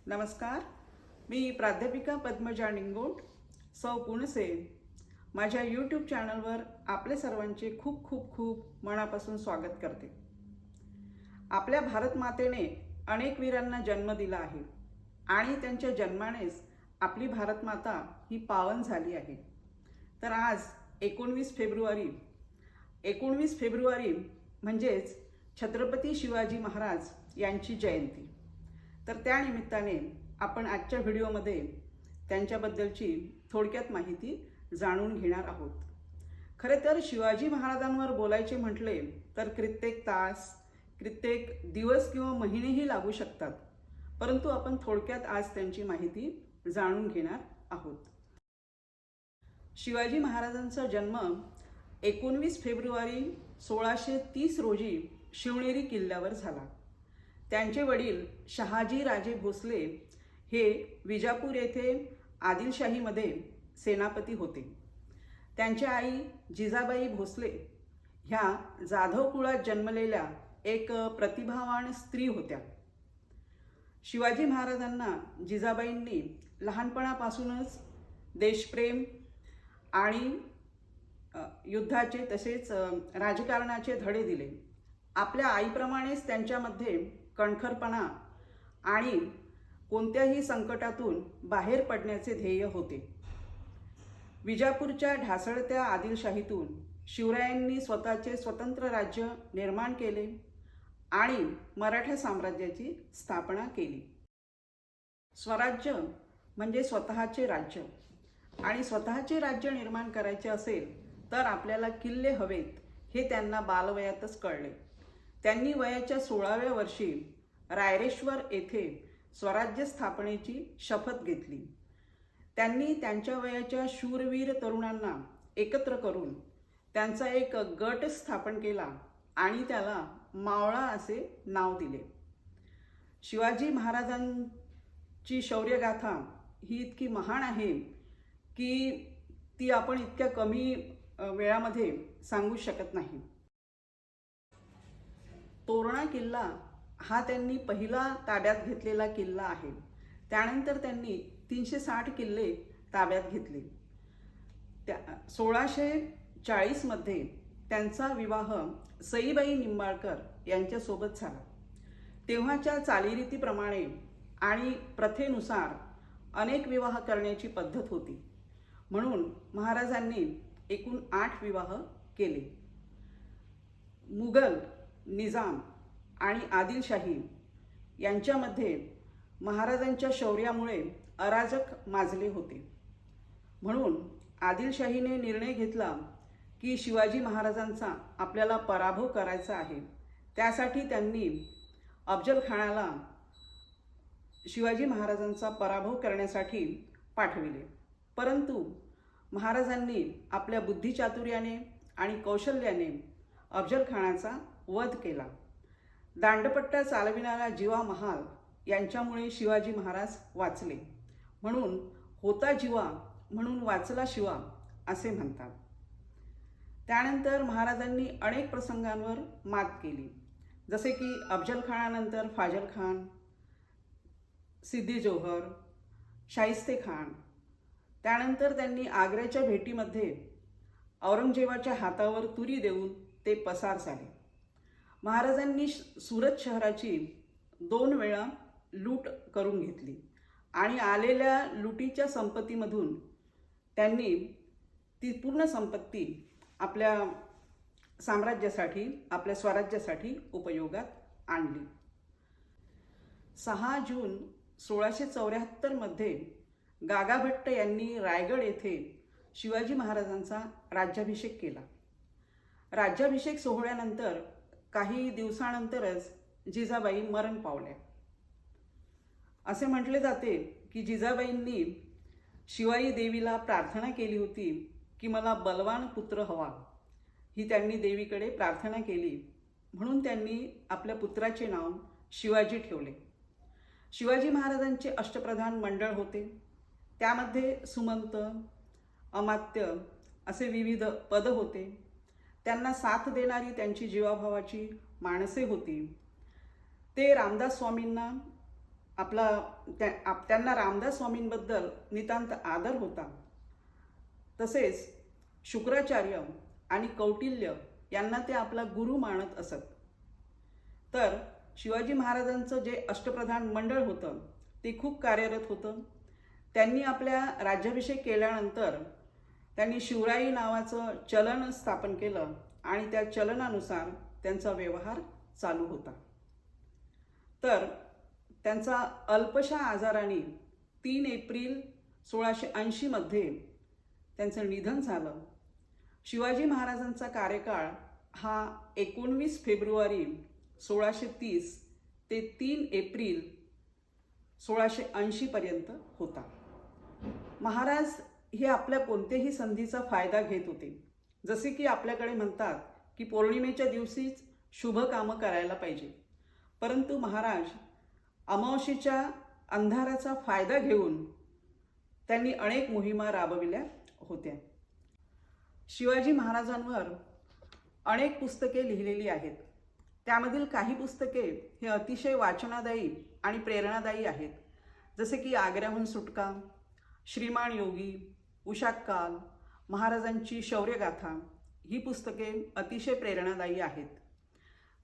नमस्कार. मी प्राध्यापिका पद्मजा निंगोट, सौ पुणसे. माझ्या यूट्यूब चॅनलवर आपले सर्वांचे खूप खूप खूप मनापासून स्वागत करते. आपल्या भारत मातेने अनेक वीरांना जन्म दिला आहे आणि त्यांच्या जन्मानेच आपली भारत माता ही पावन झाली आहे. तर आज 19 फेब्रुवारी म्हणजेच छत्रपती शिवाजी महाराज यांची जयंती. तर त्या निमित्ताने आपण आजच्या व्हिडिओमध्ये त्यांच्याबद्दलची थोडक्यात माहिती जाणून घेणार आहोत. खरे तर शिवाजी महाराजांवर बोलायचे म्हटले तर कित्येक तास, कित्येक दिवस किंवा महिनेही लागू शकतात, परंतु आपण थोडक्यात आज त्यांची माहिती जाणून घेणार आहोत. शिवाजी महाराजांचा जन्म 19 फेब्रुवारी 1630 रोजी शिवनेरी किल्ल्यावर झाला. त्यांचे वडील शहाजी राजे भोसले हे विजापूर येथे आदिलशाहीमध्ये सेनापती होते. त्यांच्या आई जिजाबाई भोसले ह्या जाधव कुळात जन्मलेल्या एक प्रतिभावान स्त्री होत्या. शिवाजी महाराजांना जिजाबाईंनी लहानपणापासूनच देशप्रेम आणि युद्धाचे तसेच राजकारणाचे धडे दिले. आपल्या आईप्रमाणेच त्यांच्यामध्ये कणखरपणा आणि कोणत्याही संकटातून बाहेर पडण्याचे ध्येय होते. विजापूरच्या ढासळत्या आदिलशाहीतून शिवरायांनी स्वतःचे स्वतंत्र राज्य निर्माण केले आणि मराठा साम्राज्याची स्थापना केली. स्वराज्य म्हणजे स्वतःचे राज्य, आणि स्वतःचे राज्य निर्माण करायचे असेल तर आपल्याला किल्ले हवेत हे त्यांना बालवयातच कळले. त्यांनी वयाच्या 16व्या वर्षी रायरेश्वर येथे स्वराज्य स्थापनेची शपथ घेतली. त्यांनी त्यांच्या वयाच्या शूरवीर तरुणांना एकत्र करून त्यांचा एक गट स्थापन केला आणि त्याला मावळा असे नाव दिले. शिवाजी महाराजांची शौर्यगाथा ही इतकी महान आहे की ती आपण इतक्या कमी वेळामध्ये सांगू शकत नाही. तोरणा किल्ला हा त्यांनी पहिला ताब्यात घेतलेला किल्ला आहे. त्यानंतर त्यांनी 360 किल्ले ताब्यात घेतले. 1640 मध्ये त्यांचा विवाह सईबाई निंबाळकर यांच्यासोबत झाला. तेव्हाच्या चालीरीतीप्रमाणे आणि प्रथेनुसार अनेक विवाह करण्याची पद्धत होती, म्हणून महाराजांनी एकूण 8 विवाह केले. मुघल, निजाम आणि आदिलशाही यांच्यामध्ये महाराजांच्या शौर्यामुळे अराजक माजले होते. म्हणून आदिलशाहीने निर्णय घेतला की शिवाजी महाराजांचा आपल्याला पराभव करायचा आहे. त्यासाठी त्यांनी अफजल खानाला शिवाजी महाराजांचा पराभव करण्यासाठी पाठविले. परंतु महाराजांनी आपल्या बुद्धिचातुर्याने आणि कौशल्याने अफजल खानाचा वध केला. दांडपट्टा चालविणारा जीवा महाल यांच्यामुळे शिवाजी महाराज वाचले, म्हणून होता जीवा म्हणून वाचला शिवा असे म्हणतात. त्यानंतर महाराजांनी अनेक प्रसंगांवर मात केली, जसे की अफजल खानानंतर फाजल खान, सिद्दी जोहर, शाहिस्ते खान. त्यानंतर त्यांनी आग्र्याच्या भेटीमध्ये औरंगजेबाच्या हातावर तुरी देऊन ते पसार झाले. महाराजांनी सुरत शहराची 2 वेळा लूट करून घेतली आणि आलेल्या लुटीच्या संपत्तीमधून त्यांनी ती पूर्ण संपत्ती आपल्या साम्राज्यासाठी, आपल्या स्वराज्यासाठी उपयोगात आणली. 6 जून 1674 मध्ये गागाभट्ट यांनी रायगड येथे शिवाजी महाराजांचा राज्याभिषेक केला. राज्याभिषेक सोहळ्यानंतर काही दिवसानंतरच जिजाबाई मरण पावल्या. असे म्हटले जाते की जिजाबाईंनी शिवाई देवीला प्रार्थना केली होती की मला बलवान पुत्र हवा. ही त्यांनी देवीकडे प्रार्थना केली, म्हणून त्यांनी आपल्या पुत्राचे नाव शिवाजी ठेवले. शिवाजी महाराजांचे अष्टप्रधान मंडळ होते. त्यामध्ये सुमंत, अमात्य असे विविध पद होते. त्यांना साथ देणारी त्यांची जीवाभावाची माणसे होती. ते रामदास स्वामींना त्यांना रामदास स्वामींबद्दल नितांत आदर होता. तसेच शुक्राचार्य आणि कौटिल्य यांना ते आपला गुरु मानत असत. तर शिवाजी महाराजांचं जे अष्टप्रधान मंडळ होतं ते खूप कार्यरत होतं. त्यांनी आपल्या राज्याभिषेक केल्यानंतर त्यांनी शिवराई नावाचं चलन स्थापन केलं आणि त्या चलनानुसार त्यांचा व्यवहार चालू होता. तर त्यांचा अल्पशा आजाराने 3 एप्रिल 1680 मध्ये त्यांचं निधन झालं. शिवाजी महाराजांचा कार्यकाळ हा 19 फेब्रुवारी 1630 ते 3 एप्रिल 1680 पर्यंत होता. महाराज हे आपल्या कोणत्याही संधीचा फायदा घेत होते. जसे की आपल्याकडे म्हणतात की पौर्णिमेच्या दिवशीच शुभ कामं करायला पाहिजे, परंतु महाराज अमावस्येच्या अंधाराचा फायदा घेऊन त्यांनी अनेक मोहिमा राबविल्या होत्या. शिवाजी महाराजांवर अनेक पुस्तके लिहिलेली आहेत. त्यामधील काही पुस्तके हे अतिशय वाचनादायी आणि प्रेरणादायी आहेत. जसे की आग्र्याहून सुटका, श्रीमान योगी, उषाकाल, महाराजांची शौर्यगाथा ही पुस्तके अतिशय प्रेरणादायी आहेत.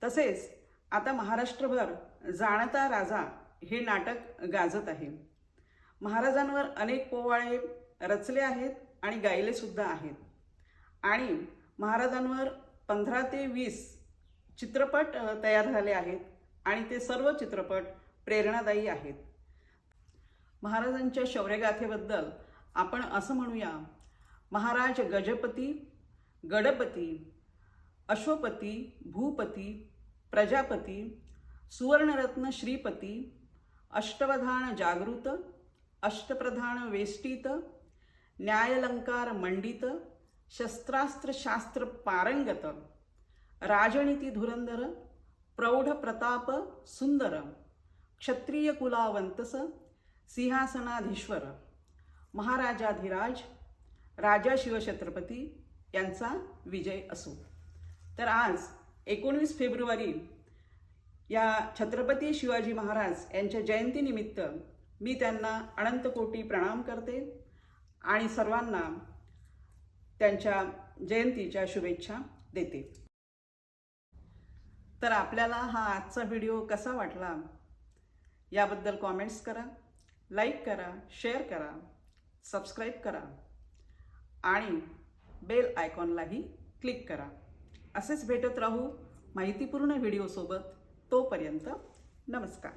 तसेच आता महाराष्ट्रभर जाणता राजा हे नाटक गाजत आहे. महाराजांवर अनेक पोवाडे रचले आहेत आणि गायले सुद्धा आहेत. आणि महाराजांवर 15 ते 20 चित्रपट तयार झाले आहेत आणि ते सर्व चित्रपट प्रेरणादायी आहेत. महाराजांच्या शौर्यगाथेबद्दल आपण असं म्हणूया, महाराज गजपती, गडपती, अश्वपती, भूपती, प्रजापती, सुवर्णरत्न श्रीपती, अष्टवधान जागृत, अष्टप्रधान वेष्टित, न्यायलंकार मंडित, शस्त्रास्त्र शास्त्र पारंगत, राजनीती धुरंधर, प्रौढ प्रताप सुंदर, क्षत्रिय कुलावंतस, सिंहासनाधीश्वर, महाराजाधिराज, राजा शिवछत्रपती यांचा विजय असो. तर आज 19 फेब्रुवारी या छत्रपती शिवाजी महाराज यांच्या जयंतीनिमित्त मी त्यांना अनंत कोटी प्रणाम करते आणि सर्वांना त्यांच्या जयंतीच्या शुभेच्छा देते. तर आपल्याला हा आजचा व्हिडिओ कसा वाटला याबद्दल कॉमेंट्स करा, लाईक करा, शेअर करा, सबस्क्राईब करा आणि बेल आयकॉनलाही क्लिक करा. असेच भेटत राहू माहितीपूर्ण व्हिडिओसोबत. तोपर्यंत नमस्कार.